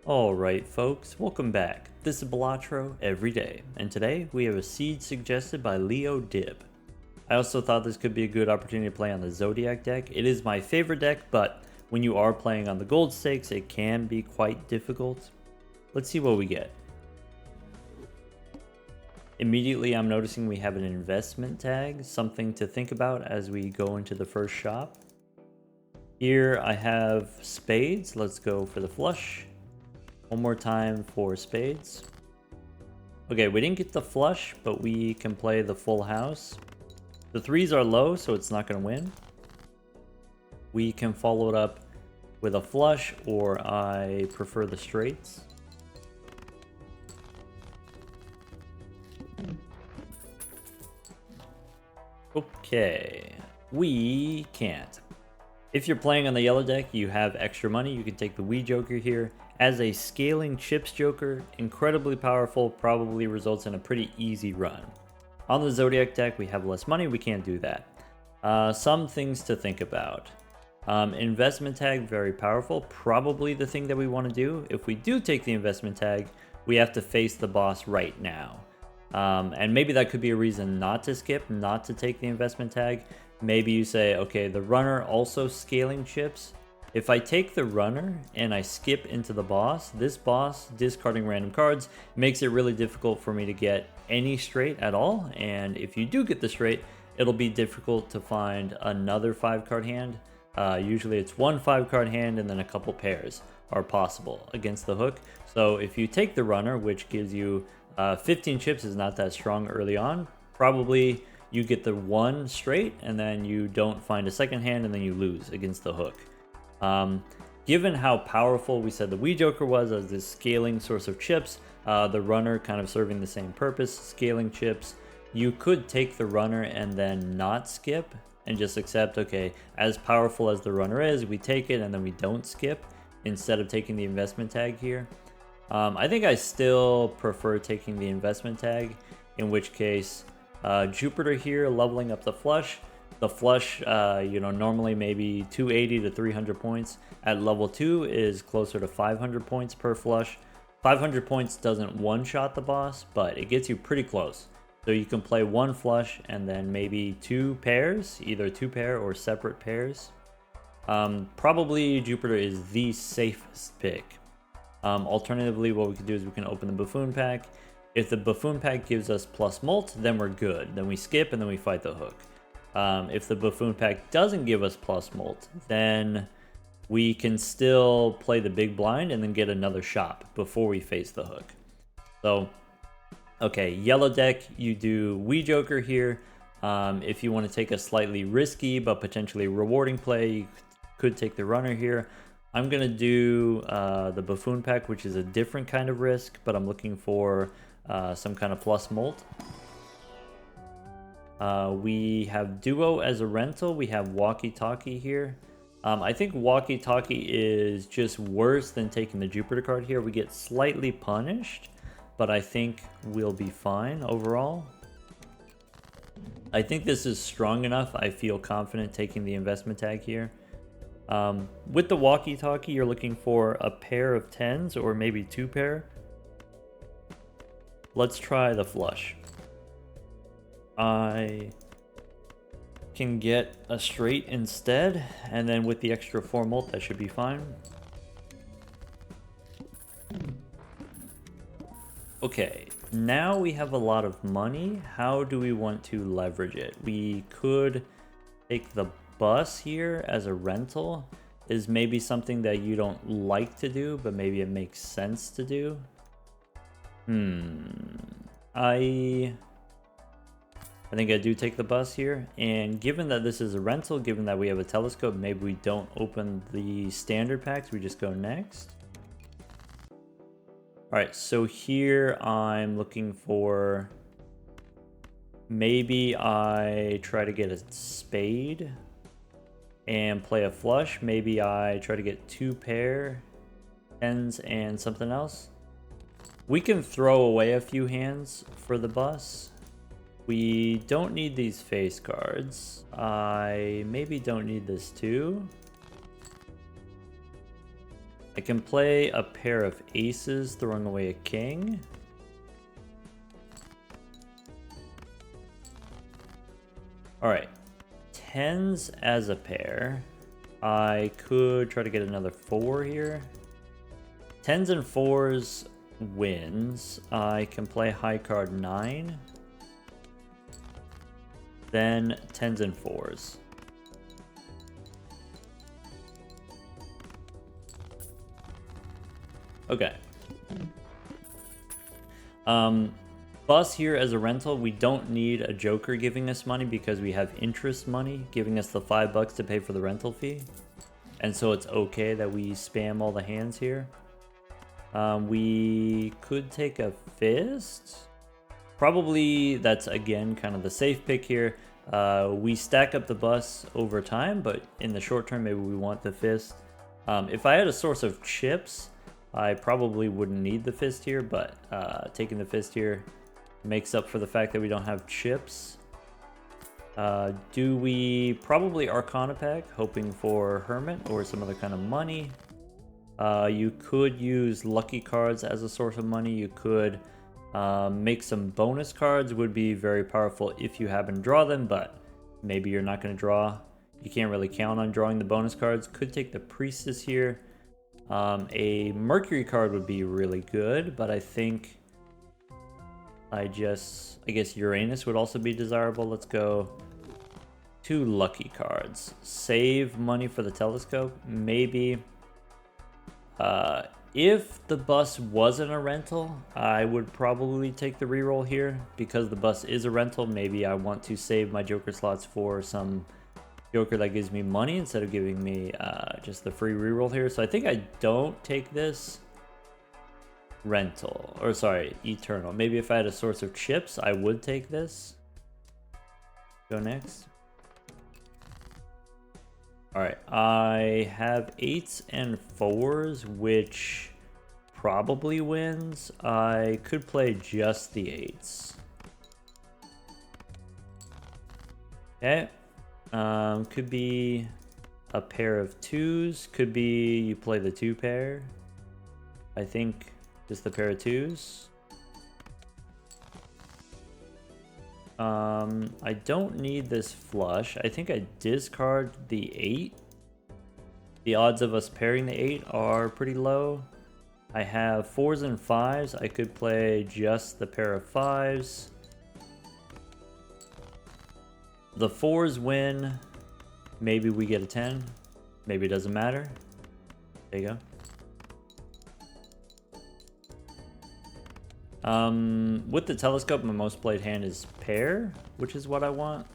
Alright folks, welcome back. This is Balatro every day, and today we have a seed suggested by Leo Dib. I also thought this could be a good opportunity to play on the Zodiac deck. It is my favorite deck, but when you are playing on the gold stakes, it can be quite difficult. Let's see what we get. Immediately I'm noticing we have an investment tag, something to think about as we go into the first shop. Here I have spades, let's go for the flush. One more time for spades. Okay, we didn't get the flush, but we can play the full house. The threes are low, so it's not going to win. We can follow it up with a flush, or I prefer the straights. Okay, we can't. If you're playing on the yellow deck, you have extra money. You can take the Wee Joker here. As a scaling chips joker, incredibly powerful, probably results in a pretty easy run. On the Zodiac deck, we have less money, we can't do that. Some things to think about. Investment tag, very powerful, probably the thing that we want to do. If we do take the investment tag, we have to face the boss right now. And maybe that could be a reason not to skip, not to take the investment tag. Maybe you say, okay, the runner also scaling chips. If I take the runner and I skip into the boss, this boss, discarding random cards, makes it really difficult for me to get any straight at all. And if you do get the straight, it'll be difficult to find another 5-card hand. Usually it's one 5-card hand and then a couple pairs are possible against the hook. So if you take the runner, which gives you 15 chips, is not that strong early on, probably you get the one straight and then you don't find a second hand and then you lose against the hook. Given how powerful we said the Wee Joker was as this scaling source of chips, the runner kind of serving the same purpose, scaling chips, you could take the runner and then not skip and just accept, okay, as powerful as the runner is, we take it and then we don't skip instead of taking the investment tag here. I think I still prefer taking the investment tag, in which case Jupiter here leveling up the flush. The flush, normally maybe 280 to 300 points. At level 2 is closer to 500 points per flush. 500 points doesn't one-shot the boss, but it gets you pretty close. So you can play one flush and then maybe 2 pairs, either 2-pair or separate pairs. Probably Jupiter is the safest pick. Alternatively, what we can do is we can open the Buffoon pack. If the Buffoon pack gives us plus molt, then we're good. Then we skip and then we fight the hook. If the Buffoon pack doesn't give us plus molt, then we can still play the big blind and then get another shop before we face the hook. So, okay, yellow deck, you do Wee Joker here. If you want to take a slightly risky but potentially rewarding play, you could take the runner here. I'm going to do the Buffoon pack, which is a different kind of risk, but I'm looking for some kind of plus molt. We have Duo as a rental. We have Walkie Talkie here. I think Walkie Talkie is just worse than taking the Jupiter card here. We get slightly punished, but I think we'll be fine overall. I think this is strong enough. I feel confident taking the investment tag here. With the Walkie Talkie, you're looking for a pair of 10s or maybe 2 pair. Let's try the flush. I can get a straight instead, and then with the extra 4 molt, that should be fine. Okay, now we have a lot of money. How do we want to leverage it? We could take the bus here as a rental. Is maybe something that you don't like to do, but maybe it makes sense to do. I think I do take the bus here, and given that this is a rental, given that we have a telescope, maybe we don't open the standard packs, we just go next. Alright, so here I'm looking for, maybe I try to get a spade and play a flush. Maybe I try to get 2 pair, 10s and something else. We can throw away a few hands for the bus. We don't need these face cards. I maybe don't need this too. I can play a pair of aces, throwing away a king. Alright, tens as a pair. I could try to get another 4 here. Tens and 4s wins. I can play high card 9. Then tens and 4s. Okay. Bus here as a rental, we don't need a joker giving us money because we have interest money giving us the $5 to pay for the rental fee. And so it's okay that we spam all the hands here. We could take a fist. Probably that's again kind of the safe pick here. We stack up the bus over time, but in the short term, maybe we want the fist. If I had a source of chips, I probably wouldn't need the fist here, but taking the fist here makes up for the fact that we don't have chips. Do we probably Arcana pack, hoping for Hermit or some other kind of money? You could use lucky cards as a source of money. You could make some bonus cards, would be very powerful if you happen to draw them, but maybe you're not going to draw. You can't really count on drawing the bonus cards. Could take the Priestess here. A Mercury card would be really good, but I think I guess Uranus would also be desirable. Let's go 2 lucky cards. Save money for the telescope. Maybe if the bus wasn't a rental, I would probably take the reroll here. Because the bus is a rental, maybe I want to save my joker slots for some joker that gives me money instead of giving me just the free reroll here. So I think I don't take this rental, or sorry, eternal. Maybe if I had a source of chips, I would take this. Go next. All right, I have 8s and 4s, which probably wins. I could play just the 8s. Okay. Could be a pair of 2s. Could be you play the 2 pair. I think just the pair of 2s. I don't need this flush. I think I discard the 8. The odds of us pairing the 8 are pretty low. I have 4s and 5s. I could play just the pair of 5s. The 4s win. Maybe we get a 10. Maybe it doesn't matter. There you go. With the telescope, my most played hand is pair, which is what I want.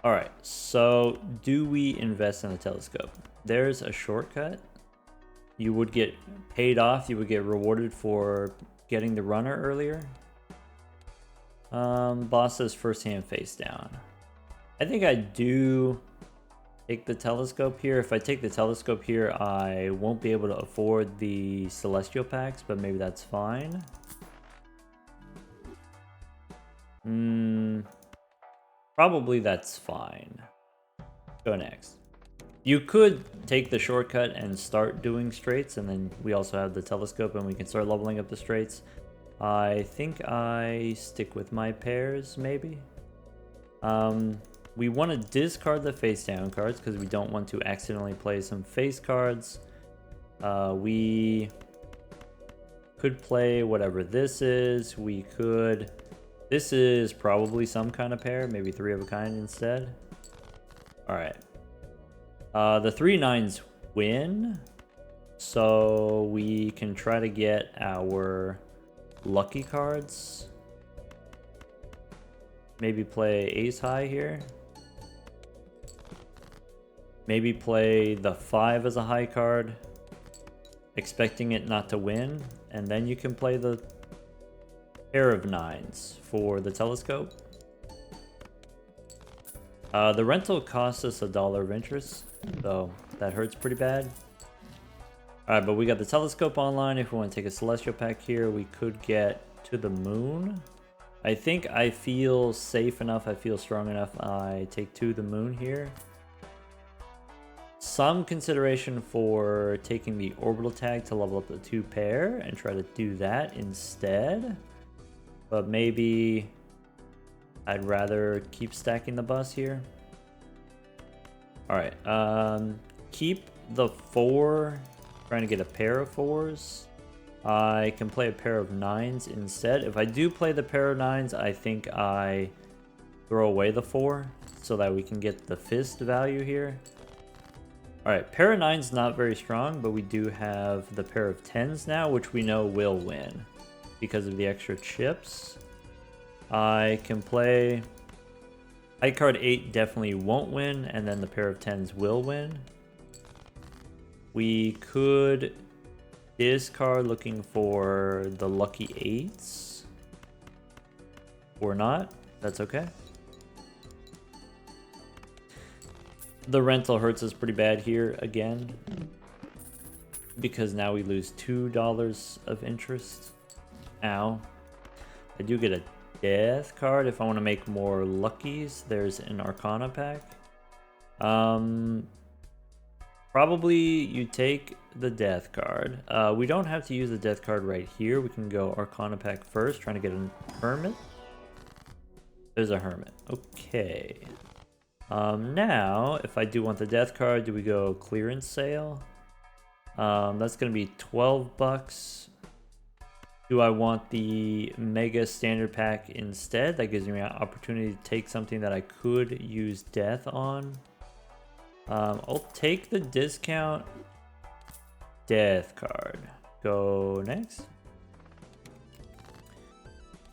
Alright, so do we invest in the telescope? There's a shortcut. You would get paid off, you would get rewarded for getting the runner earlier. Boss says first hand face down. I think I do take the telescope here. If I take the telescope here, I won't be able to afford the celestial packs, but maybe that's fine. Probably that's fine. Go next. You could take the shortcut and start doing straights, and then we also have the telescope and we can start leveling up the straights. I think I stick with my pairs, maybe. We want to discard the face down cards because we don't want to accidentally play some face cards. We could play whatever this is. We could... This is probably some kind of pair, maybe 3 of a kind instead. Alright. The 3 9s win. So we can try to get our lucky cards. Maybe play ace high here. Maybe play the 5 as a high card, expecting it not to win, and then you can play the pair of 9s for the telescope. The rental costs us $1 of interest, so that hurts pretty bad. Alright, but we got the telescope online. If we want to take a celestial pack here, we could get to the moon. I think I feel safe enough, I feel strong enough, I take to the moon here. some consideration for taking the orbital tag to level up the 2 pair and try to do that instead. But maybe I'd rather keep stacking the bus here. Alright, keep the 4, trying to get a pair of 4s. I can play a pair of 9s instead. If I do play the pair of 9s, I think I throw away the 4 so that we can get the fist value here. Alright, pair of 9's not very strong, but we do have the pair of 10s now, which we know will win because of the extra chips. I can play... High card 8 definitely won't win, and then the pair of 10s will win. We could discard looking for the lucky 8s. Or not, that's okay. The rental hurts us pretty bad here again, because now we lose $2 of interest. Ow. I do get a death card if I want to make more luckies. There's an Arcana pack. Probably you take the death card. We don't have to use the death card right here. We can go Arcana pack first, trying to get a hermit. There's a hermit. Okay. Now, if I do want the death card, do we go clearance sale? That's going to be 12 bucks. Do I want the mega standard pack instead? That gives me an opportunity to take something that I could use death on. I'll take the discount death card. Go next.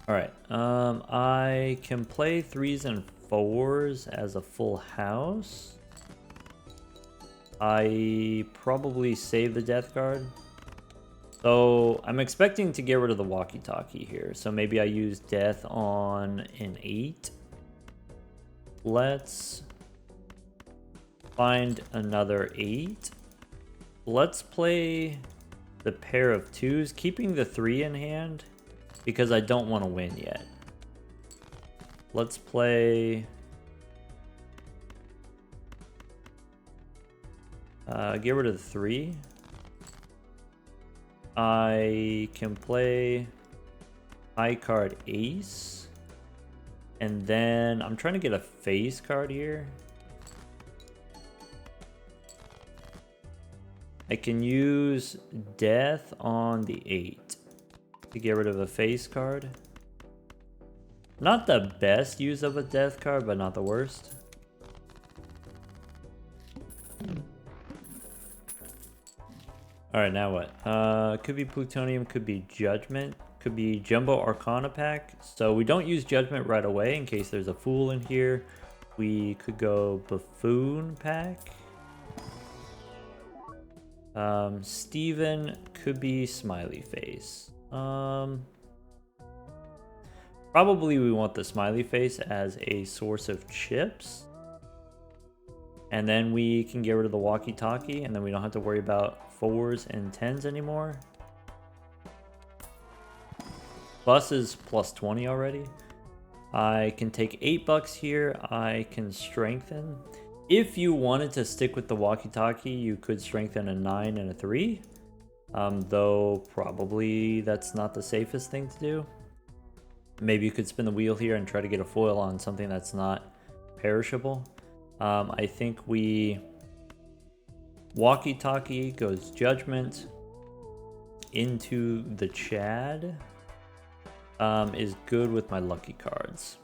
Alright, I can play 3s and 4s as a full house. I probably save the death card. So I'm expecting to get rid of the walkie-talkie here. So maybe I use death on an 8. Let's find another 8. Let's play the pair of 2s, keeping the 3 in hand because I don't want to win yet. Let's play... get rid of the 3. I can play high card ace. And then I'm trying to get a face card here. I can use death on the 8 to get rid of a face card. Not the best use of a death card, but not the worst. Alright, now what? Could be plutonium, could be judgment, could be jumbo arcana pack. So we don't use judgment right away in case there's a fool in here. We could go buffoon pack. Steven could be smiley face. Probably we want the smiley face as a source of chips. And then we can get rid of the walkie-talkie, and then we don't have to worry about 4s and 10s anymore. Bus is plus 20 already. I can take 8 bucks here. I can strengthen. If you wanted to stick with the walkie-talkie, you could strengthen a 9 and a 3. Though probably that's not the safest thing to do. Maybe you could spin the wheel here and try to get a foil on something that's not perishable. I think we walkie-talkie goes judgment into the Chad. Is good with my lucky cards.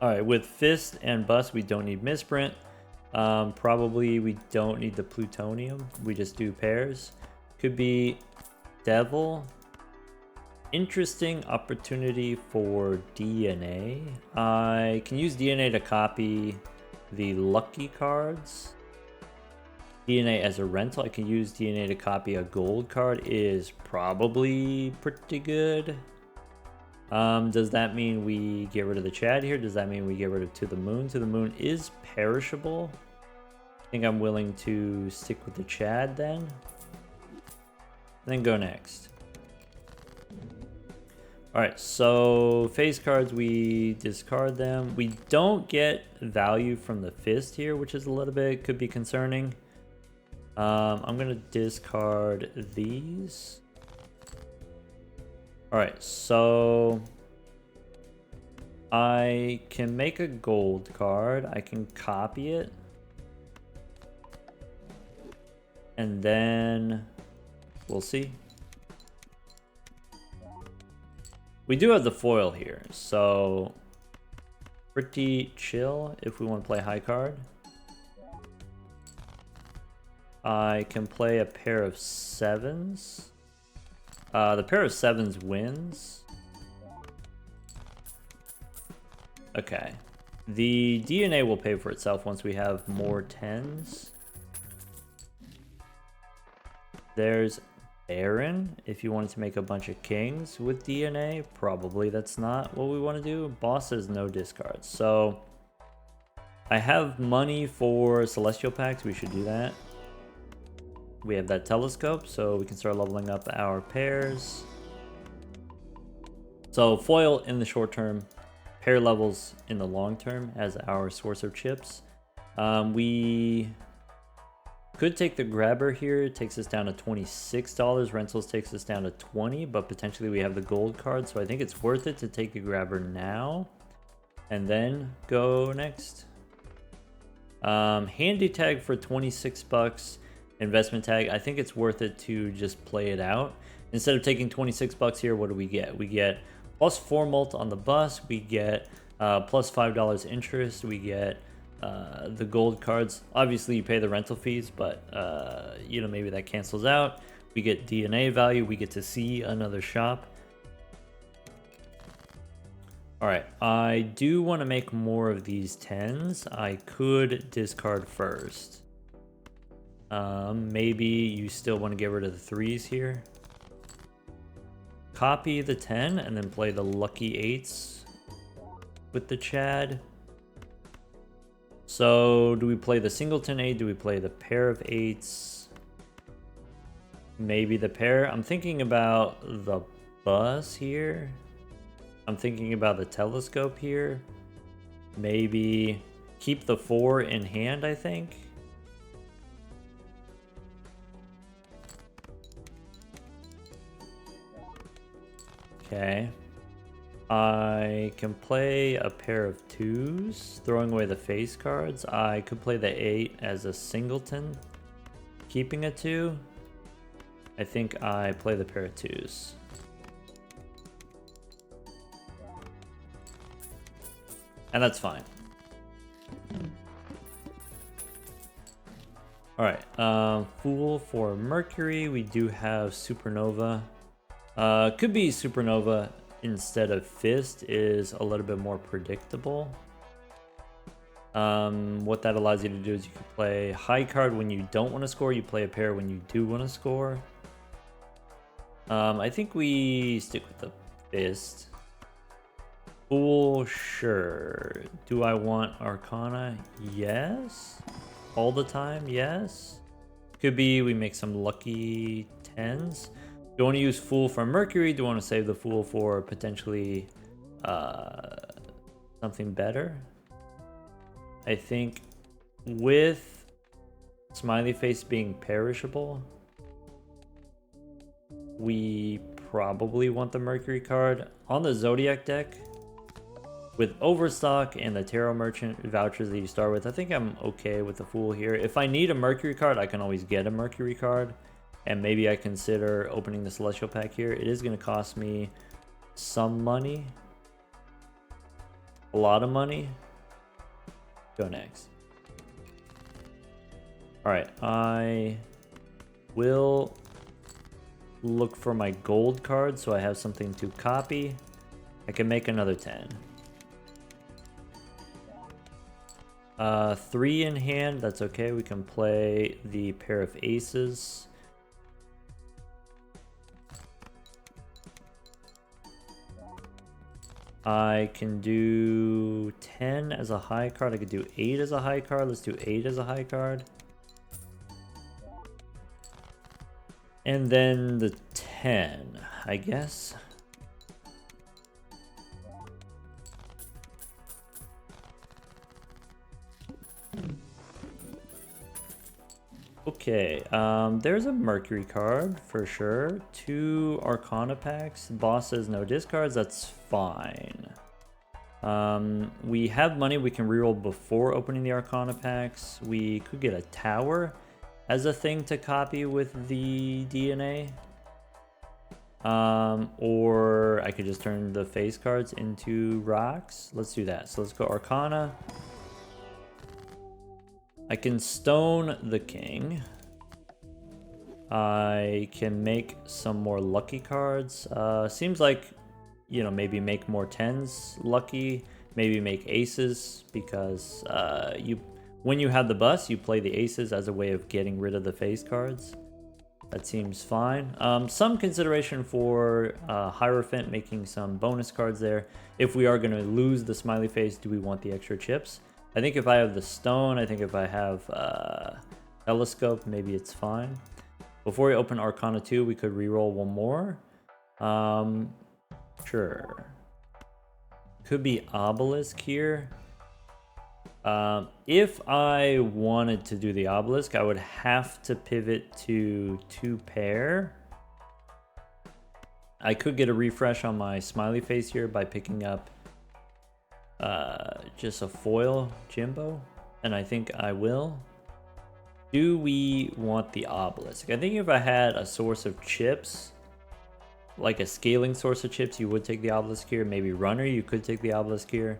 Alright, with fist and bust we don't need misprint. Probably we don't need the plutonium. We just do pairs. Could be devil. Interesting opportunity for DNA. I can use DNA to copy the lucky cards. DNA as a rental. I can use DNA to copy a gold card. Is probably pretty good. Does that mean we get rid of the Chad here? Does that mean we get rid of To the Moon? To the Moon is perishable. I think I'm willing to stick with the Chad then. And then go next. Alright, so face cards, we discard them. We don't get value from the fist here, which is a little bit, could be concerning. I'm gonna discard these. Alright, so I can make a gold card. I can copy it. And then we'll see. We do have the foil here, so pretty chill if we want to play high card. I can play a pair of sevens. The pair of sevens wins. Okay. The DNA will pay for itself once we have more tens. There's Baron, if you wanted to make a bunch of kings with DNA. Probably that's not what we want to do. Boss says no discards. So I have money for Celestial Packs. We should do that. We have that telescope, so we can start leveling up our pairs. So foil in the short term, pair levels in the long term as our source of chips. We could take the grabber here. It takes us down to $26. Rentals takes us down to 20, but potentially we have the gold card, so I think it's worth it to take the grabber now and then go next. Handy tag for 26 bucks. Investment tag, I think it's worth it to just play it out. Instead of taking 26 bucks here, what do we get? We get plus 4 mult on the bus. We get plus $5 interest. We get the gold cards. Obviously you pay the rental fees, but you know, maybe that cancels out. We get DNA value. We get to see another shop. All right, I do want to make more of these 10s. I could discard first. Maybe you still want to get rid of the 3s here. Copy the 10 and then play the lucky 8s with the Chad. So do we play the singleton 8? Do we play the pair of 8s? Maybe the pair. I'm thinking about the bus here. I'm thinking about the telescope here. Maybe keep the 4 in hand, I think. Okay. I can play a pair of 2s, throwing away the face cards. I could play the 8 as a singleton, keeping a 2. I think I play the pair of 2s. And that's fine. Alright, Fool for Mercury. We do have Supernova. Could be Supernova instead of Fist is a little bit more predictable. What that allows you to do is you can play high card when you don't want to score. You play a pair when you do want to score. I think we stick with the Fist. Fool, sure. Do I want Arcana? Yes. All the time? Yes. Could be we make some lucky 10s. Do you want to use Fool for Mercury? Do you want to save the Fool for potentially something better? I think with Smiley Face being perishable, we probably want the Mercury card. On the Zodiac deck, with Overstock and the Tarot Merchant vouchers that you start with, I think I'm okay with the Fool here. If I need a Mercury card, I can always get a Mercury card. And maybe I consider opening the Celestial Pack here. It is going to cost me some money. A lot of money. Go next. Alright, I will look for my gold card so I have something to copy. I can make another 10. 3 in hand, that's okay. We can play the pair of aces. I can do 10 as a high card. I could do 8 as a high card. Let's do 8 as a high card. And then the 10, I guess. Okay, there's a Mercury card for sure. 2 Arcana packs. The boss says no discards, that's fine. We have money we can reroll before opening the Arcana packs. We could get a tower as a thing to copy with the DNA. Or I could just turn the face cards into rocks. Let's do that. So let's go Arcana. I can stone the king. I can make some more lucky cards. Seems like, you know, maybe make more 10s lucky. Maybe make aces because when you have the bus, you play the aces as a way of getting rid of the face cards. That seems fine. Some consideration for Hierophant, making some bonus cards there. If we are going to lose the smiley face, do we want the extra chips? I think if I have the stone, I think if I have telescope, maybe it's fine. Before we open Arcana 2, we could reroll one more. Sure. Could be Obelisk here. If I wanted to do the Obelisk, I would have to pivot to 2 pair. I could get a refresh on my smiley face here by picking up just a foil Jimbo, and I think I will. Do we want the Obelisk? I think if I had a source of chips, like a scaling source of chips, you would take the Obelisk here. Maybe Runner, you could take the Obelisk here.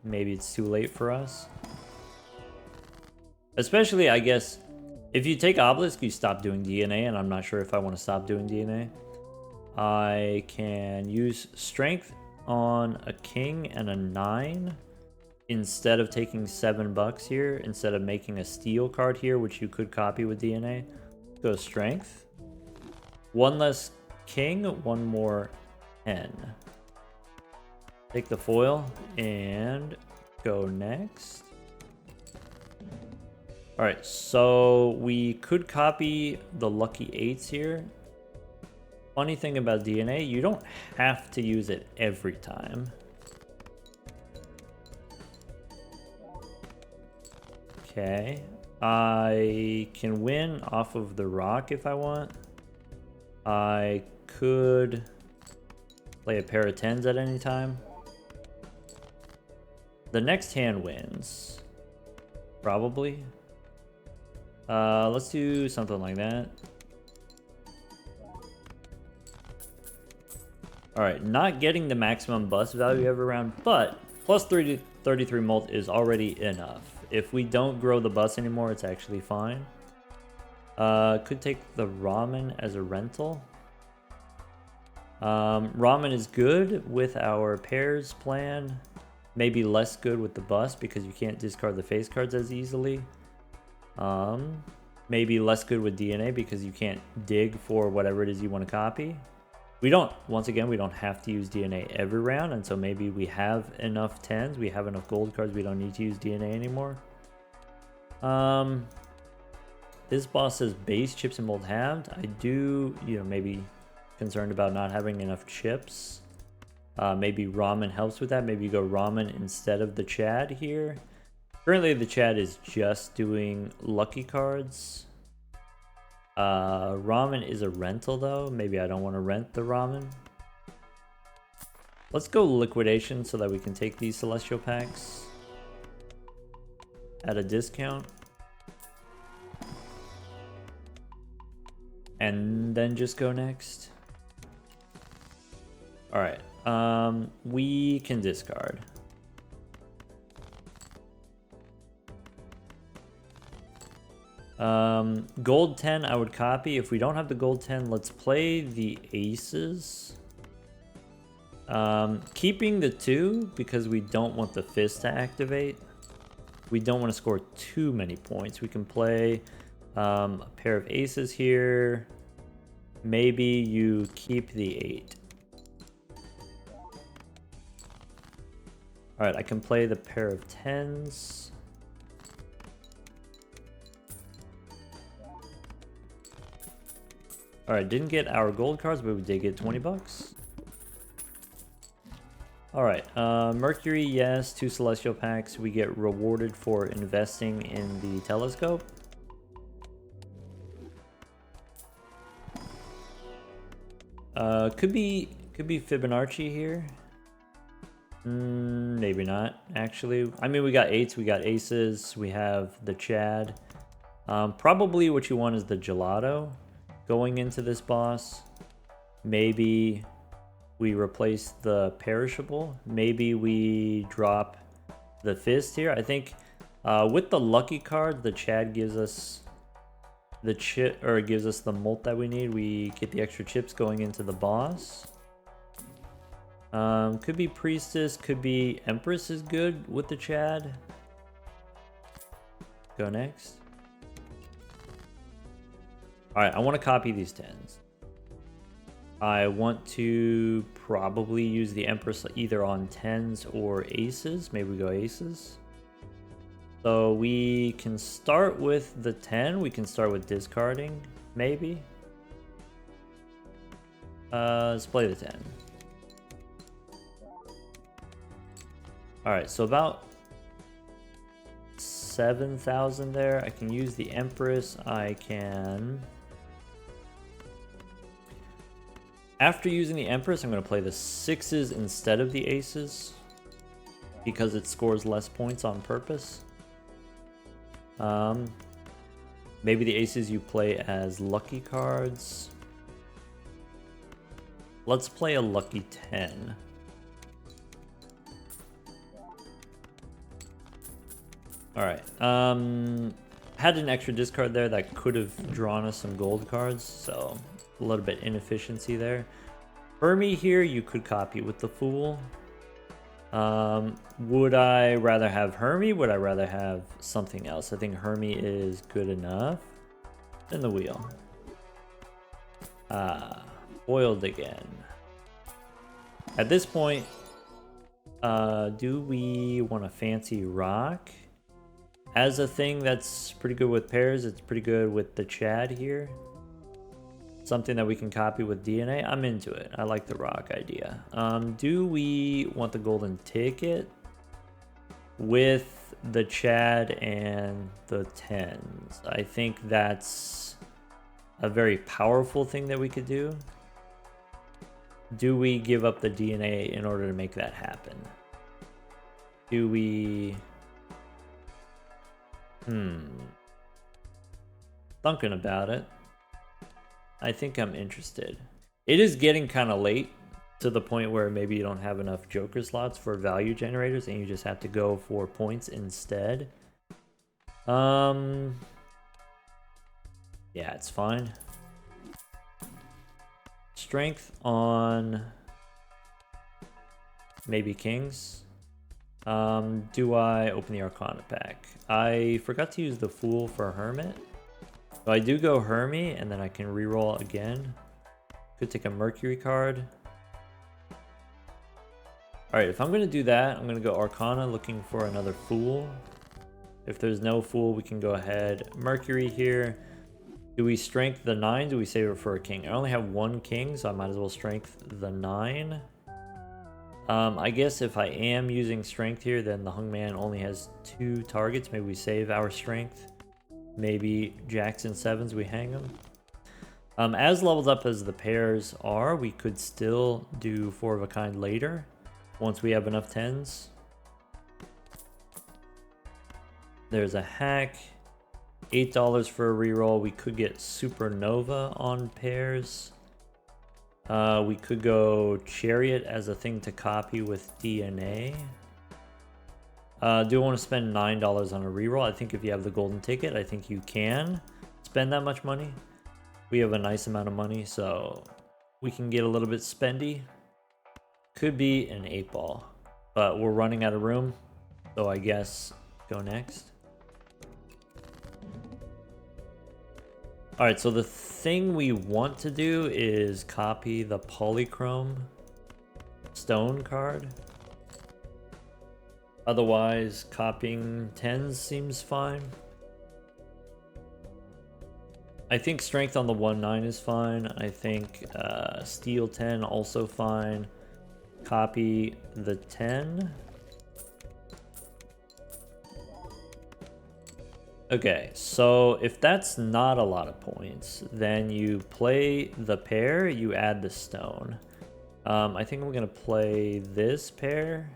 Maybe it's too late for us. Especially, I guess, if you take Obelisk, you stop doing DNA, and I'm not sure if I want to stop doing DNA. I can use Strength on a King and a 9 instead of taking $7 here, instead of making a Steel card here, which you could copy with DNA. Go Strength. 1 less King, 1 more 10. Take the foil and go next. Alright, so we could copy the lucky 8s here. Funny thing about DNA, you don't have to use it every time. Okay, I can win off of the rock if I want. I could play a pair of 10s at any time. The next hand wins. Probably. Let's do something like that. Alright, not getting the maximum bust value every round, but plus 33 mult is already enough. If we don't grow the bus anymore, it's actually fine. Could take the ramen as a rental. Ramen is good with our pairs plan. Maybe less good with the bus because you can't discard the face cards as easily. Maybe less good with DNA because you can't dig for whatever it is you want to copy. We don't, once again, we don't have to use DNA every round, and so maybe we have enough 10s, we have enough gold cards, we don't need to use DNA anymore. This boss says base chips and mold halved. I do, maybe concerned about not having enough chips. Maybe ramen helps with that. Maybe you go ramen instead of the Chad here. Currently the Chad is just doing lucky cards. Ramen is a rental though. Maybe I don't want to rent the ramen. Let's go liquidation so that we can take these celestial packs at a discount. And then just go next. Alright, we can discard. Gold 10 I would copy. If we don't have the gold 10, let's play the aces. Keeping the 2 because we don't want the fist to activate. We don't want to score too many points. We can play a pair of aces here. Maybe you keep the 8. Alright, I can play the pair of 10s. Alright, didn't get our gold cards, but we did get 20 bucks. Alright, Mercury, yes, 2 celestial packs. We get rewarded for investing in the telescope. Could be Fibonacci here. Maybe not, actually. I mean, we got 8s, we got aces, we have the Chad. Probably what you want is the gelato going into this boss. Maybe we replace the perishable. Maybe we drop the fist here. I think with the lucky card, the Chad gives us the chip, or it gives us the molt that we need. We get the extra chips going into the boss. Could be Priestess, could be Empress is good with the Chad. Go next. Alright, I want to copy these 10s. I want to probably use the Empress either on 10s or aces. Maybe we go aces. So we can start with the 10. We can start with discarding, maybe. Let's play the 10. Alright, so about 7,000 there. I can use the Empress. I can... After using the Empress, I'm going to play the 6s instead of the aces, because it scores less points on purpose. Maybe the aces you play as lucky cards. Let's play a lucky 10. Alright, had an extra discard there that could have drawn us some gold cards, so a little bit inefficiency there. Hermie here, you could copy with the Fool. Would I rather have Hermie? Would I rather have something else? I think Hermie is good enough. Then the wheel. Foiled again. At this point, do we want a fancy rock? As a thing that's pretty good with pairs, it's pretty good with the Chad here. Something that we can copy with DNA. I'm into it. I like the rock idea. Do we want the golden ticket with the Chad and the 10s? I think that's a very powerful thing that we could do. Do we give up the DNA in order to make that happen? Do we... Thinking about it. I think I'm interested. It is getting kind of late to the point where maybe you don't have enough Joker slots for value generators and you just have to go for points instead. Yeah, it's fine. Strength on maybe kings. Do I open the Arcana pack? I forgot to use the Fool for Hermit. So I do go Hermie, and then I can reroll again. Could take a Mercury card. Alright, if I'm going to do that, I'm going to go Arcana looking for another Fool. If there's no Fool, we can go ahead. Mercury here. Do we strength the 9? Do we save it for a king? I only have one king, so I might as well strength the 9. I guess if I am using strength here, then the Hungman only has 2 targets. Maybe we save our strength. Maybe jacks and 7s, we hang them. As leveled up as the pairs are, we could still do 4 of a kind later, once we have enough 10s. There's a hack. $8 for a reroll. We could get Supernova on pairs. We could go Chariot as a thing to copy with DNA. Do I want to spend $9 on a reroll? I think if you have the golden ticket, I think you can spend that much money. We have a nice amount of money, so we can get a little bit spendy. Could be an 8-ball, but we're running out of room, so I guess go next. Alright, so the thing we want to do is copy the Polychrome stone card. Otherwise, copying 10s seems fine. I think strength on the 1-9 is fine. I think steel 10 also fine. Copy the 10. Okay, so if that's not a lot of points, then you play the pair, you add the stone. I think we're gonna play this pair.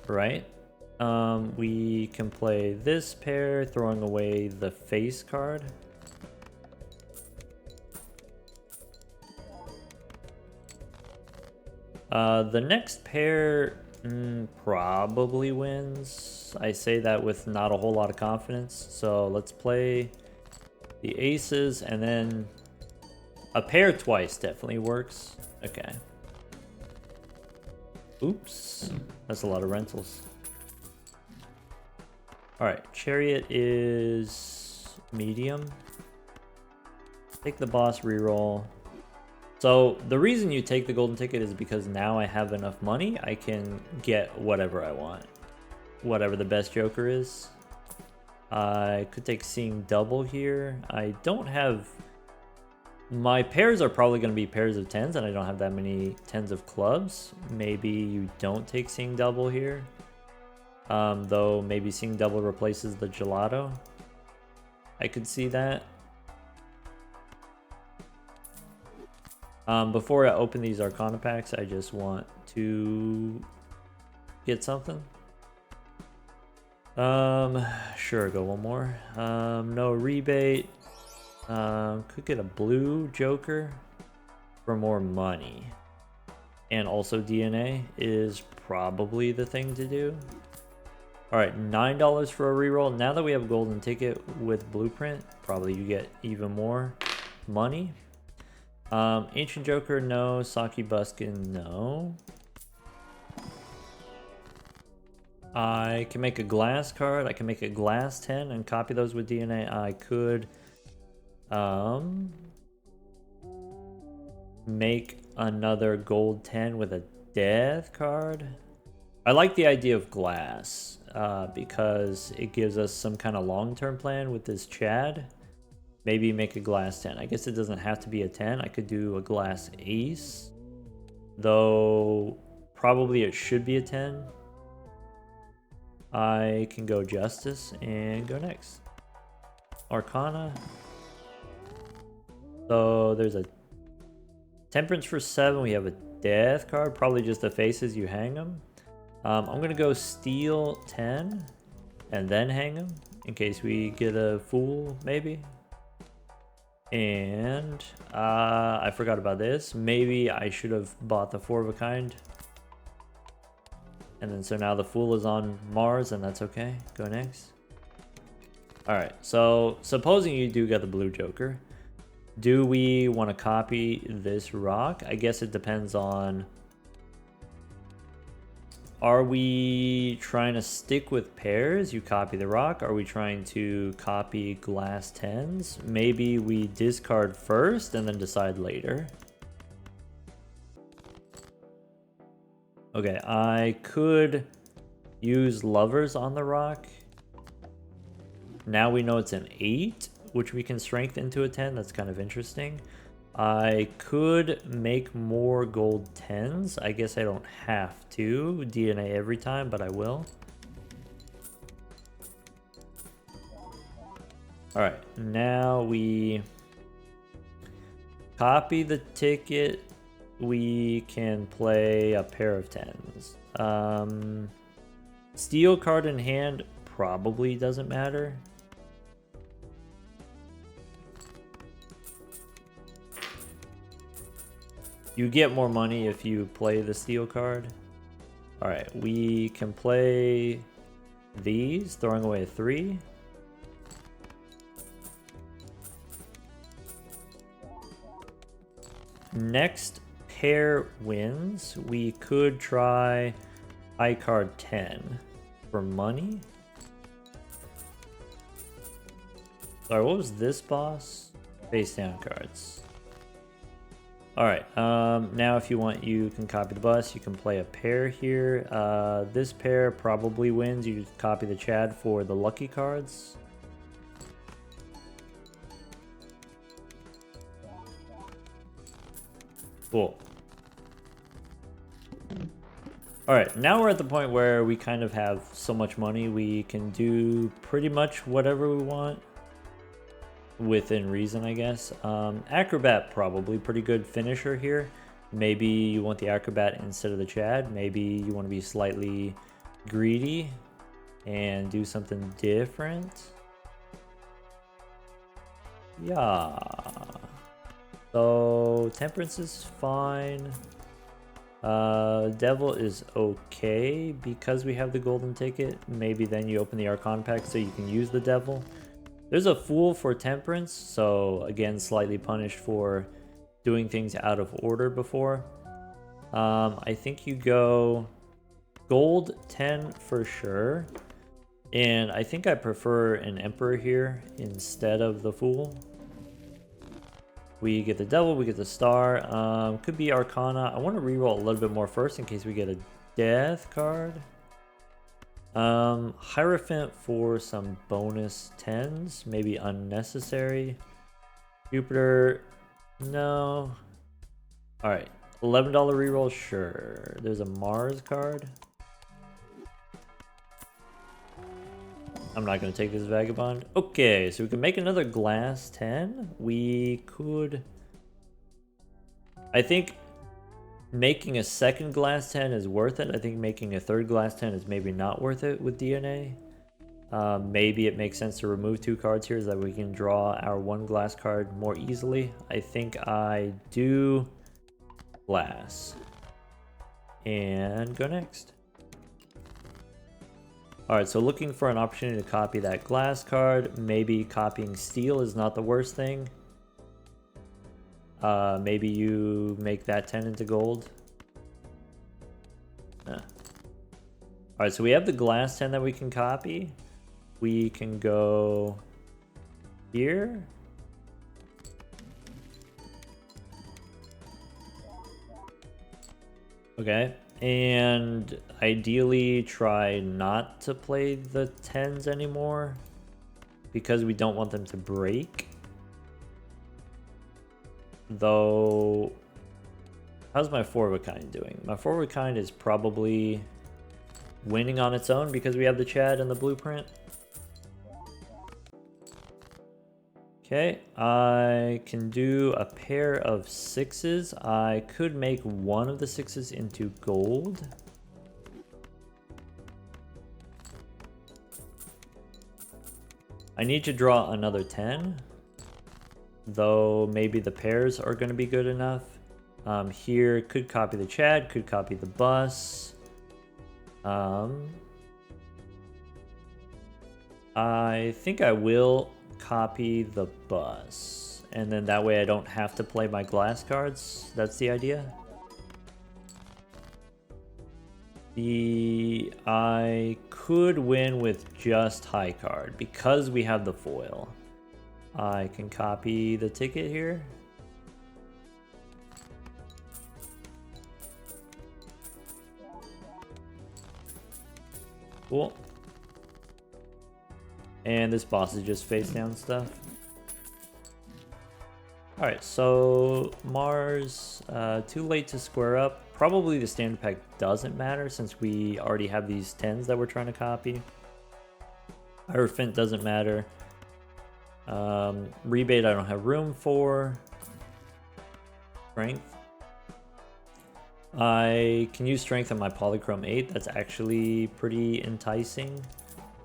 Right? We can play this pair, throwing away the face card. The next pair probably wins. I say that with not a whole lot of confidence. So let's play the aces, and then a pair twice definitely works. Okay. Oops. That's a lot of rentals. Alright, chariot is medium. Take the boss reroll. So the reason you take the golden ticket is because now I have enough money, I can get whatever I want. Whatever the best joker is. I could take seeing double here. I don't have... My pairs are probably going to be pairs of tens, and I don't have that many tens of clubs. Maybe you don't take seeing double here. Though maybe seeing double replaces the gelato. I could see that. Before I open these Arcana packs, I just want to get something. Sure, go one more. No rebate. Could get a blue Joker for more money. And also DNA is probably the thing to do. Alright, $9 for a reroll. Now that we have a golden ticket with blueprint, probably you get even more money. Ancient Joker, no. Saki Buskin, no. I can make a glass card. I can make a glass 10 and copy those with DNA. I could make another gold 10 with a death card. I like the idea of glass because it gives us some kind of long-term plan with this Chad. Maybe make a glass 10. I guess it doesn't have to be a 10. I could do a glass ace. Though, probably it should be a 10. I can go justice and go next. Arcana. So, there's a temperance for 7. We have a death card. Probably just the faces, you hang them. I'm going to go steal 10 and then hang them in case we get a fool, maybe. And I forgot about this. Maybe I should have bought the 4 of a kind. And then so now the fool is on Mars, and that's okay. Go next. Alright, so supposing you do get the blue Joker, do we want to copy this rock? I guess it depends on... Are we trying to stick with pairs? You copy the rock. Are we trying to copy glass 10s? Maybe we discard first and then decide later. Okay, I could use lovers on the rock. Now we know it's an 8, which we can strengthen into a 10. That's kind of interesting. I could make more gold 10s. I guess I don't have to DNA every time, but I will. Alright, now we copy the ticket. We can play a pair of 10s. Steel card in hand probably doesn't matter. You get more money if you play the steel card. Alright, we can play these, throwing away a 3. Next pair wins. We could try high card 10 for money. Sorry, what was this boss? Face down cards. Alright, now if you want, you can copy the bus. You can play a pair here. This pair probably wins. You just copy the Chad for the lucky cards. Cool. Alright, now we're at the point where we kind of have so much money, we can do pretty much whatever we want. Within reason, I guess. Acrobat, probably pretty good finisher here. Maybe you want the Acrobat instead of the Chad. Maybe you want to be slightly greedy and do something different. Yeah. So, Temperance is fine. Devil is okay because we have the golden ticket. Maybe then you open the Archon pack so you can use the Devil. There's a Fool for Temperance, so again, slightly punished for doing things out of order before. I think you go gold 10 for sure. And I think I prefer an Emperor here instead of the Fool. We get the Devil, we get the Star. Could be Arcana. I want to reroll a little bit more first in case we get a Death card. Hierophant for some bonus 10s, maybe unnecessary. Jupiter, no. Alright, $11 reroll, sure. There's a Mars card. I'm not going to take this Vagabond. Okay, so we can make another glass 10. We could... I think making a second glass 10 is worth it. I think making a third glass 10 is maybe not worth it with DNA. Maybe it makes sense to remove 2 cards here so that we can draw our 1 glass card more easily. I think I do glass. And go next. Alright, so looking for an opportunity to copy that glass card. Maybe copying steel is not the worst thing. Maybe you make that 10 into gold. Alright, so we have the glass 10 that we can copy. We can go here. Okay, and ideally try not to play the 10s anymore because we don't want them to break. Though, how's my forward kind doing? My forward kind is probably winning on its own because we have the Chad and the blueprint. Okay, I can do a pair of 6s. I could make one of the 6s into gold. I need to draw another 10. Though maybe the pairs are going to be good enough. Here, could copy the Chad, could copy the bus. I think I will copy the bus. And then that way I don't have to play my glass cards. That's the idea. I could win with just high card because we have the foil. I can copy the ticket here. Cool. And this boss is just face down stuff. Alright, so Mars, too late to square up. Probably the standard pack doesn't matter since we already have these 10s that we're trying to copy. Hierophant doesn't matter. Rebate I don't have room for. Strength. I can use strength on my Polychrome 8. That's actually pretty enticing.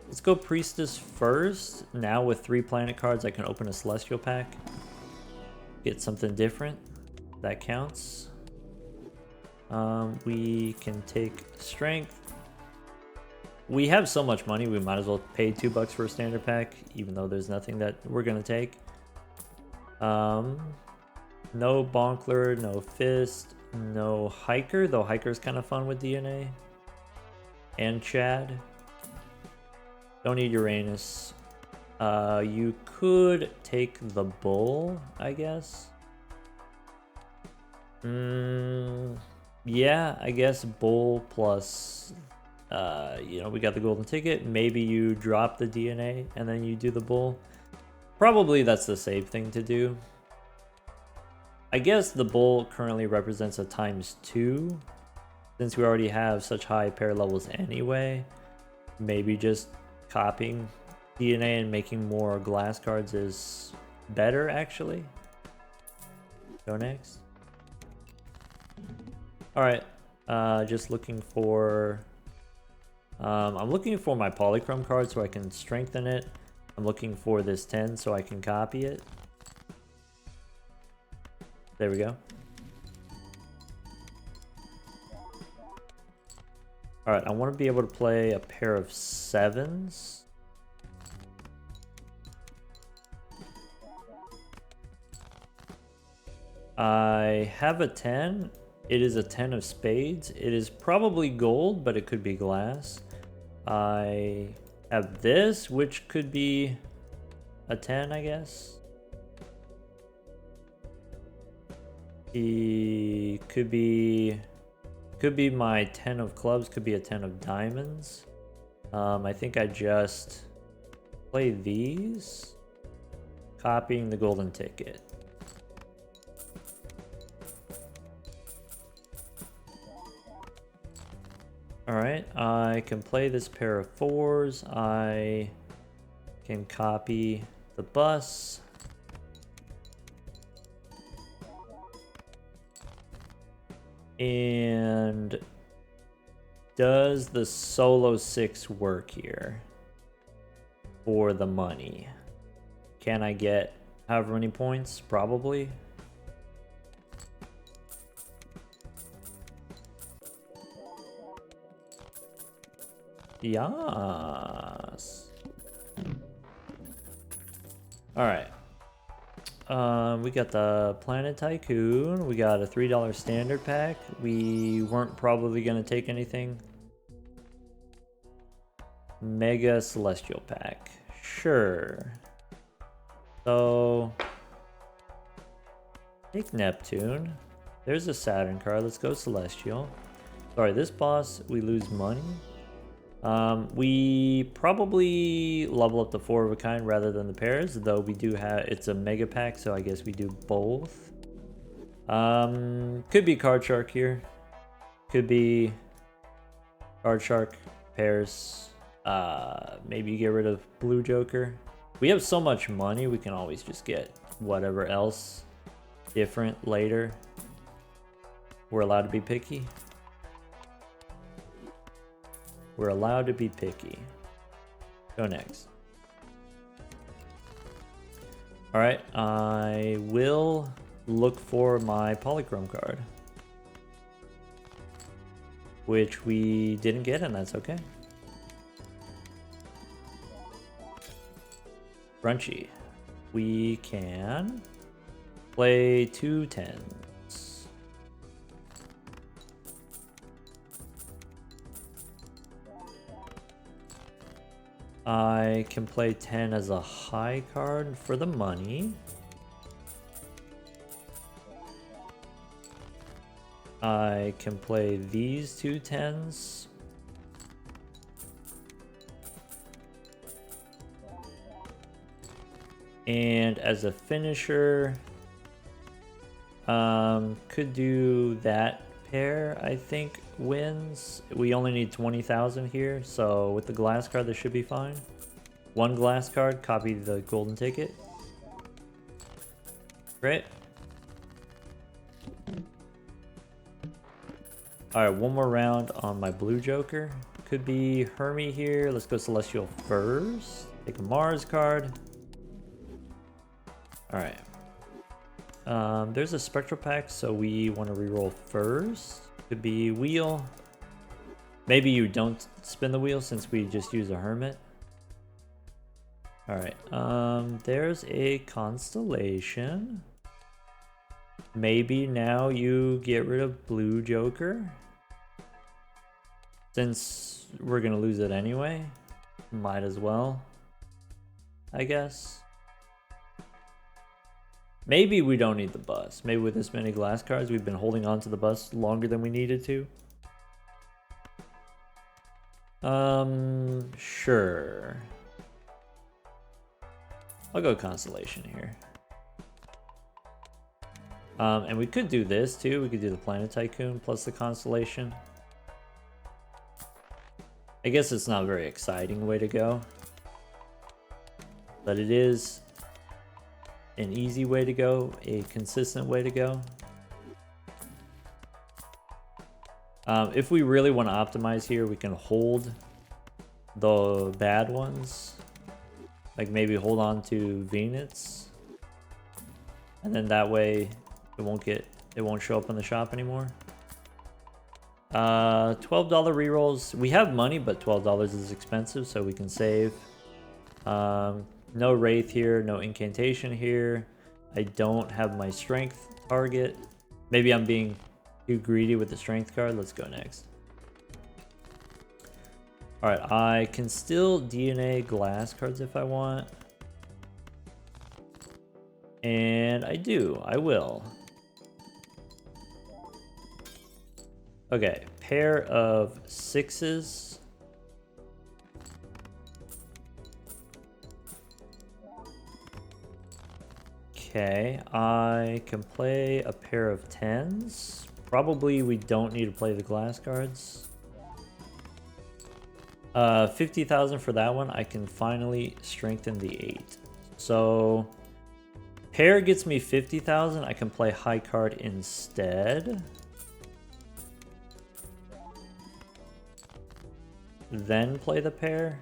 Let's go Priestess first. Now with 3 planet cards I can open a Celestial pack. Get something different. That counts. We can take strength. We have so much money, we might as well pay $2 for a standard pack, even though there's nothing that we're gonna take. No Bonkler, no Fist, no Hiker, though Hiker's kind of fun with DNA. And Chad. Don't need Uranus. You could take the Bull, I guess. Yeah, I guess Bull plus... you know, we got the golden ticket. Maybe you drop the DNA and then you do the bull. Probably that's the safe thing to do. I guess the bull currently represents a ×2. since we already have such high pair levels anyway, maybe just copying DNA and making more glass cards is better, actually. Go next. Alright, just looking for... I'm looking for my polychrome card so I can strengthen it. I'm looking for this 10 so I can copy it. There we go. Alright, I want to be able to play a pair of 7s. I have a 10. It is a 10 of spades. It is probably gold, but it could be glass. I have this, which could be a 10, I guess. He could be my 10 of clubs, could be a 10 of diamonds. I think I just play these, copying the golden ticket. Alright, I can play this pair of 4s. I can copy the bus. And does the solo 6 work here for the money? Can I get however many points? Probably. Yes. Alright. We got the Planet Tycoon. We got a $3 standard pack. We weren't probably going to take anything. Mega Celestial pack. Sure. So, take Neptune. There's a Saturn card. Let's go Celestial. Sorry, this boss, we lose money. We probably level up the 4 of a kind rather than the pairs, though we do have, it's a mega pack, so I guess we do both. Could be Card Shark here. Could be Card Shark, pairs. Maybe you get rid of Blue Joker. We have so much money, we can always just get whatever else different later. We're allowed to be picky. We're allowed to be picky. Go next. Alright, I will look for my polychrome card. Which we didn't get, and that's okay. Crunchy. We can play 2 10s. I can play 10 as a high card for the money. I can play these 2 10s. And as a finisher, could do that pair, I think, wins. We only need 20,000 here, so with the glass card, this should be fine. 1 glass card, copy the golden ticket. Great. Alright, one more round on my blue joker. Could be Hermie here. Let's go Celestial first. Take a Mars card. Alright. There's a Spectral pack, so we want to reroll first. Could be Wheel. Maybe you don't spin the wheel since we just use a Hermit. Alright, there's a Constellation. Maybe now you get rid of Blue Joker. Since we're gonna lose it anyway. Might as well, I guess. Maybe we don't need the bus. Maybe with this many glass cards, we've been holding on to the bus longer than we needed to. Sure. I'll go Constellation here. And we could do this too. We could do the Planet Tycoon plus the Constellation. I guess it's not a very exciting way to go, but it is an easy way to go, a consistent way to go. If we really want to optimize here, we can hold the bad ones, like maybe hold on to Venus, and then that way it won't show up in the shop anymore. $12 rerolls. We have money, but $12 is expensive, so we can save. No Wraith here, no Incantation here. I don't have my Strength target. Maybe I'm being too greedy with the Strength card. Let's go next. Alright, I can still DNA glass cards if I want. And I will. Okay, pair of 6s. Okay, I can play a pair of 10s. Probably we don't need to play the glass cards. 50,000 for that one. I can finally strengthen the 8. So pair gets me 50,000. I can play high card instead. Then play the pair.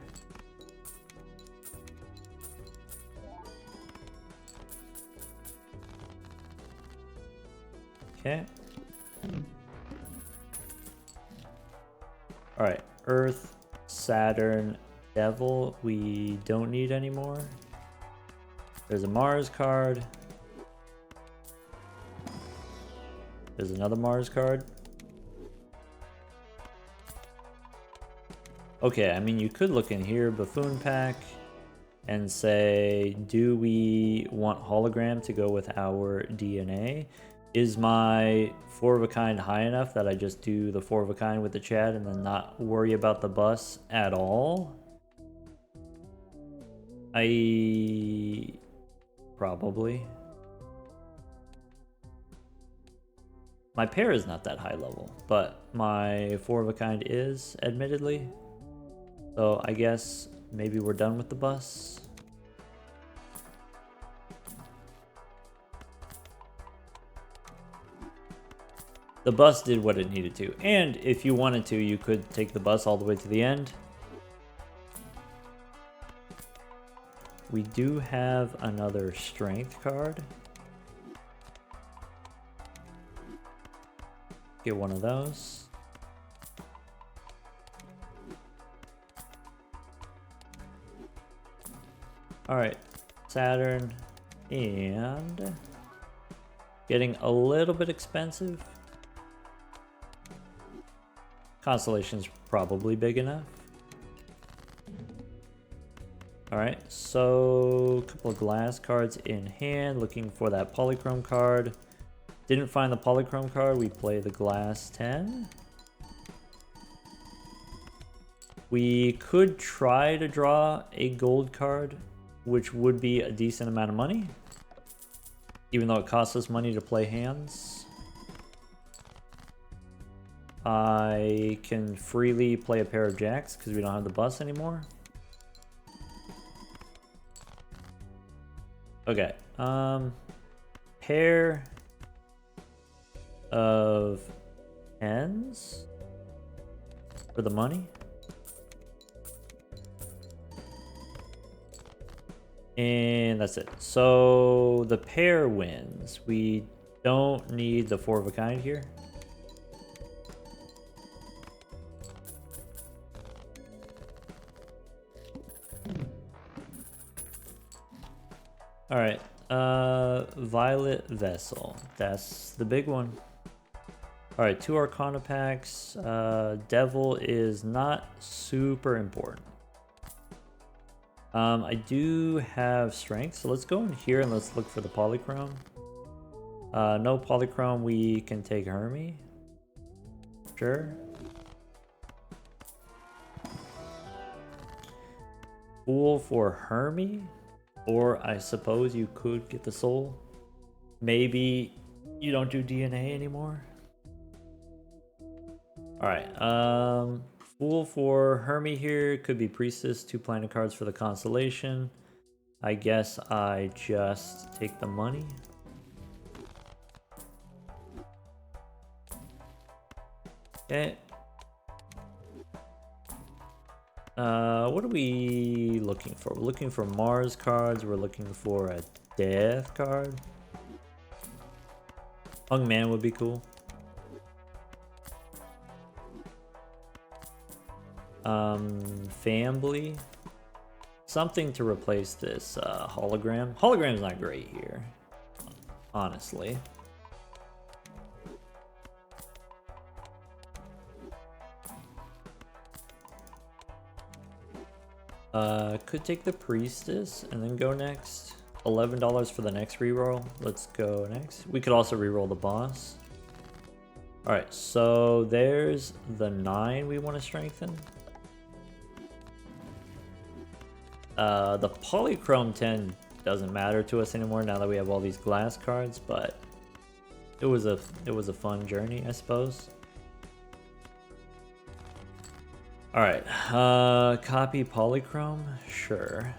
Okay. Alright, Earth, Saturn, Devil, we don't need anymore. There's a Mars card. There's another Mars card. Okay, I mean, you could look in here, Buffoon Pack, and say, do we want hologram to go with our DNA? Is my 4 of a kind high enough that I just do the 4 of a kind with the Chad and then not worry about the bus at all? Probably. My pair is not that high level, but my 4 of a kind is, admittedly. So I guess maybe we're done with the bus. The bus did what it needed to. And if you wanted to, you could take the bus all the way to the end. We do have another strength card. Get one of those. Alright, Saturn, and getting a little bit expensive. Constellation's probably big enough. Alright, so a couple of glass cards in hand, looking for that polychrome card. Didn't find the polychrome card, we play the glass 10. We could try to draw a gold card, which would be a decent amount of money, even though it costs us money to play hands. I can freely play a pair of jacks because we don't have the bus anymore. Okay, pair of tens for the money. And that's it. So the pair wins. We don't need the 4 of a kind here. All right, Violet Vessel. That's the big one. All right, 2 Arcana packs. Devil is not super important. I do have strength, so let's go in here and let's look for the polychrome. No polychrome, we can take Hermie. Sure. Fool for Hermie, or I suppose you could get the soul. Maybe you don't do DNA anymore. All right, Fool for Hermie here. Could be Priestess. 2 planet cards for the constellation. I guess I just take the money. Okay. What are we looking for? We're looking for Mars cards. We're looking for a Death card. Young Man would be cool. Family. Something to replace this hologram. Hologram's not great here, honestly. Could take the Priestess and then go next. $11 for the next reroll. Let's go next. We could also reroll the boss. Alright, so there's the 9 we want to strengthen. The Polychrome 10 doesn't matter to us anymore now that we have all these glass cards, but it was a fun journey, I suppose. Alright, copy Polychrome? Sure.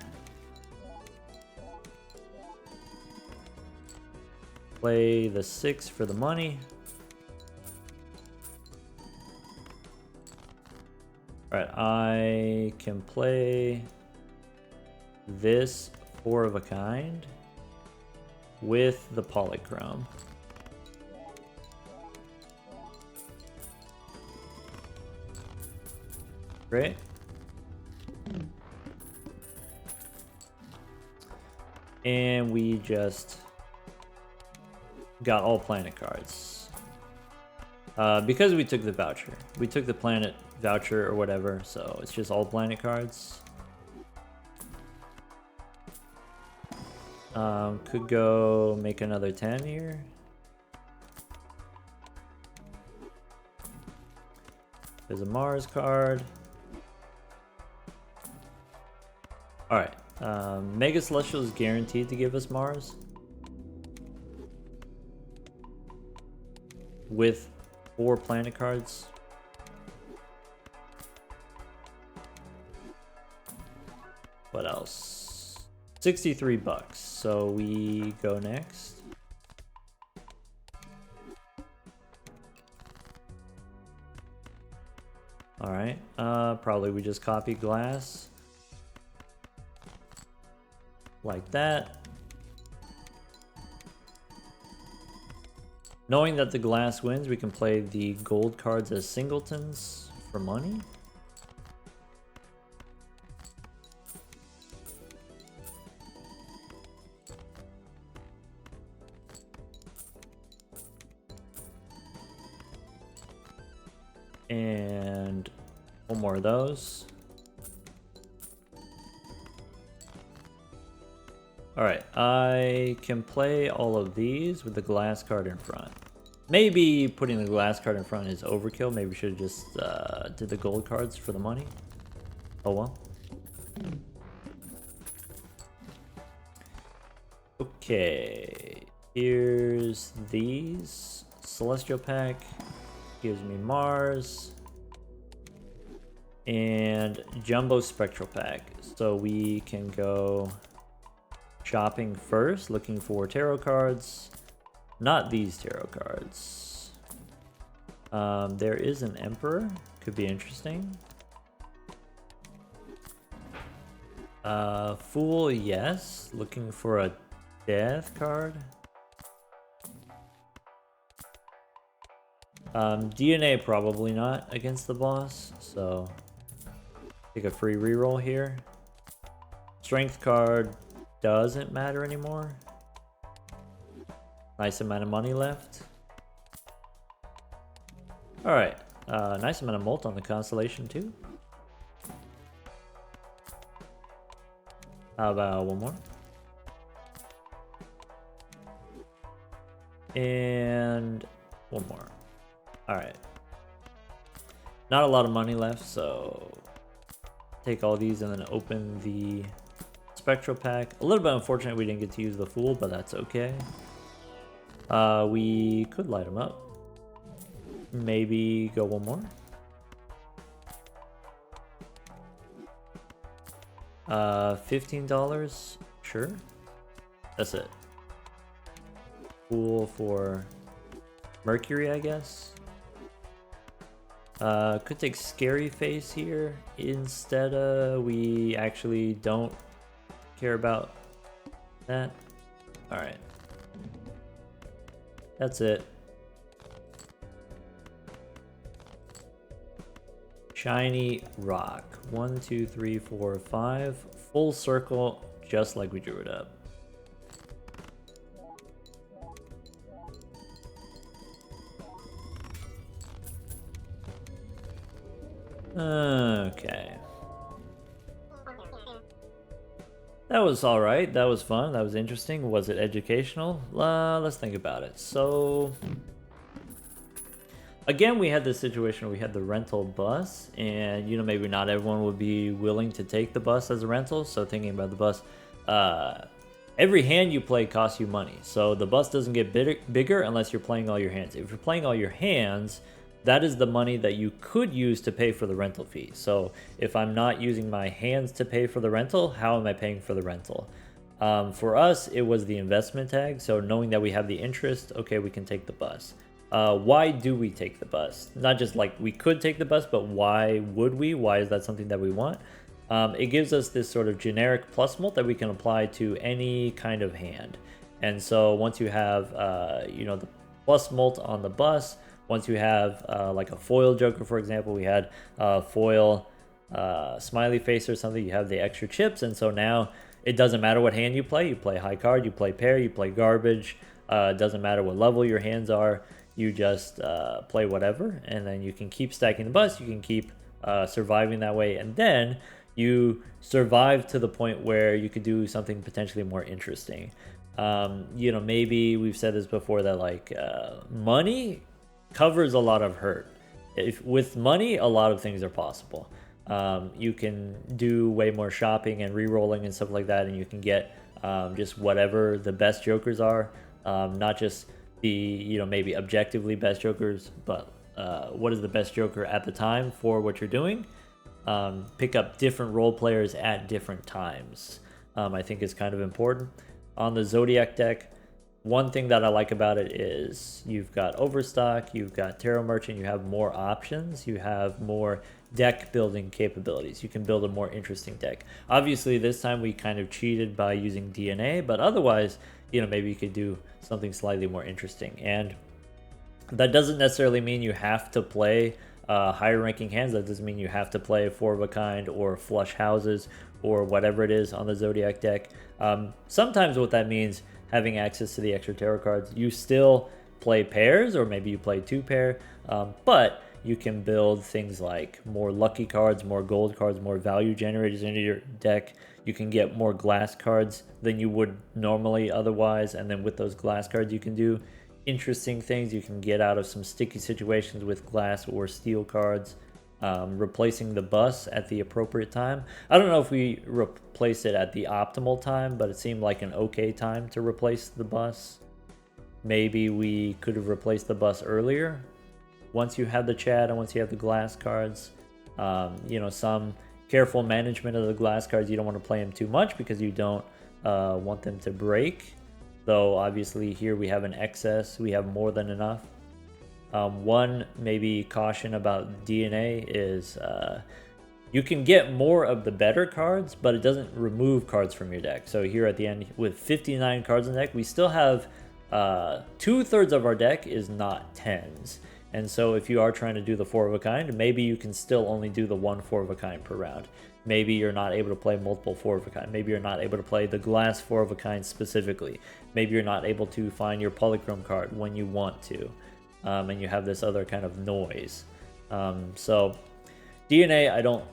Play the 6 for the money. Alright, I can play this 4 of a kind with the Polychrome. Great. And we just got all planet cards. Because we took the voucher. We took the planet voucher or whatever, so it's just all planet cards. Could go make another 10 here. There's a Mars card. Alright. Mega Celestial is guaranteed to give us Mars. With 4 planet cards. What else? 63 bucks. So we go next. Alright. Probably we just copy glass. Like that. Knowing that the glass wins, we can play the gold cards as singletons for money. And one more of those. Alright, I can play all of these with the glass card in front. Maybe putting the glass card in front is overkill. Maybe we should have just did the gold cards for the money. Oh well. Okay, here's these. Celestial pack gives me Mars. And Jumbo Spectral pack. So we can go shopping first, looking for tarot cards. Not these tarot cards. There is an Emperor. Could be interesting. Fool, yes. Looking for a Death card. DNA probably not against the boss, so take a free reroll here. Strength card doesn't matter anymore. Nice amount of money left. Alright, nice amount of molt on the constellation too. How about one more? And one more. Alright. Not a lot of money left, so take all these and then open the Spectral pack. A little bit unfortunate we didn't get to use the Fool, but that's okay. We could light them up. Maybe go one more. $15. Sure. That's it. Pool for Mercury, I guess. Could take Scary Face here instead of. We actually don't care about that. Alright. That's it. Shiny Rock. 1, 2, 3, 4, 5. Full circle, just like we drew it up. Okay. That was alright. That was fun. That was interesting. Was it educational? Let's think about it. So, again, we had this situation where we had the rental bus, and maybe not everyone would be willing to take the bus as a rental. So thinking about the bus, every hand you play costs you money. So the bus doesn't get bigger unless you're playing all your hands. If you're playing all your hands, that is the money that you could use to pay for the rental fee. So if I'm not using my hands to pay for the rental, how am I paying for the rental? For us, it was the investment tag. So knowing that we have the interest, okay, we can take the bus. Why do we take the bus? Not just like we could take the bus, but why would we? Why is that something that we want? It gives us this sort of generic plus mult that we can apply to any kind of hand. And so once you have, the plus mult on the bus, once you have like a foil joker, for example, we had foil smiley face or something, you have the extra chips. And so now it doesn't matter what hand you play high card, you play pair, you play garbage. It doesn't matter what level your hands are. You just play whatever, and then you can keep stacking the bus. You can keep surviving that way, and then you survive to the point where you could do something potentially more interesting. Maybe we've said this before that like money covers a lot of hurt. With money, a lot of things are possible. You can do way more shopping and re-rolling and stuff like that, and you can get just whatever the best jokers are, not just the maybe objectively best jokers, but what is the best joker at the time for what you're doing. Pick up different role players at different times. I think is kind of important. On the Zodiac deck, one thing that I like about it is you've got Overstock, you've got Tarot Merchant, you have more options, you have more deck building capabilities. You can build a more interesting deck. Obviously, this time we kind of cheated by using DNA, but otherwise, maybe you could do something slightly more interesting. And that doesn't necessarily mean you have to play higher ranking hands. That doesn't mean you have to play 4 of a kind or flush houses or whatever it is on the Zodiac deck. Sometimes what that means, having access to the extra tarot cards, you still play pairs, or maybe you play 2 pair, but you can build things like more lucky cards, more gold cards, more value generators into your deck. You can get more glass cards than you would normally otherwise, and then with those glass cards you can do interesting things. You can get out of some sticky situations with glass or steel cards. Replacing the bus at the appropriate time. I don't know if we replaced it at the optimal time, but it seemed like an okay time to replace the bus. Maybe we could have replaced the bus earlier. Once you have the chat and once you have the glass cards, some careful management of the glass cards. You don't want to play them too much because you don't want them to break. Though obviously here we have an excess, we have more than enough. One maybe caution about DNA is you can get more of the better cards, but it doesn't remove cards from your deck. So here at the end, with 59 cards in the deck, we still have 2/3 of our deck is not 10s. And so if you are trying to do the 4 of a kind, maybe you can still only do the 1 4 of a kind per round. Maybe you're not able to play multiple 4 of a kind. Maybe you're not able to play the glass 4 of a kind specifically. Maybe you're not able to find your polychrome card when you want to. And you have this other kind of noise. So DNA I don't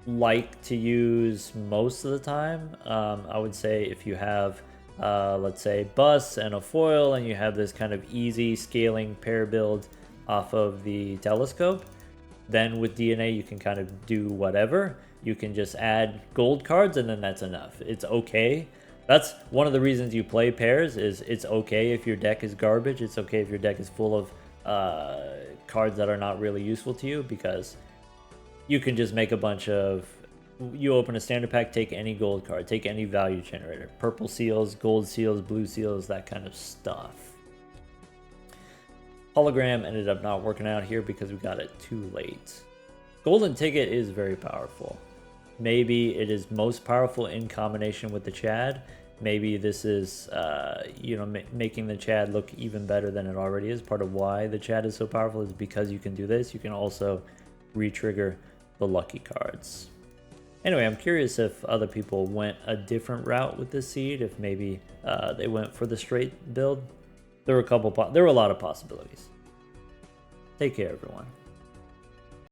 like to use most of the time. I would say if you have, let's say, bus and a foil, and you have this kind of easy scaling pair build off of the telescope, then with DNA you can kind of do whatever. You can just add gold cards and then that's enough. It's okay. That's one of the reasons you play pairs, is it's okay if your deck is garbage. It's okay if your deck is full of cards that are not really useful to you, because you can just make a bunch of you open a standard pack, take any gold card, take any value generator. Purple seals, gold seals, blue seals, that kind of stuff. Hologram ended up not working out here because we got it too late. Golden ticket is very powerful. Maybe it is most powerful in combination with the Chad. Maybe this is, making the Chad look even better than it already is. Part of why the Chad is so powerful is because you can do this. You can also re-trigger the lucky cards. Anyway, I'm curious if other people went a different route with this seed. If maybe they went for the straight build. There were a lot of possibilities. Take care, everyone.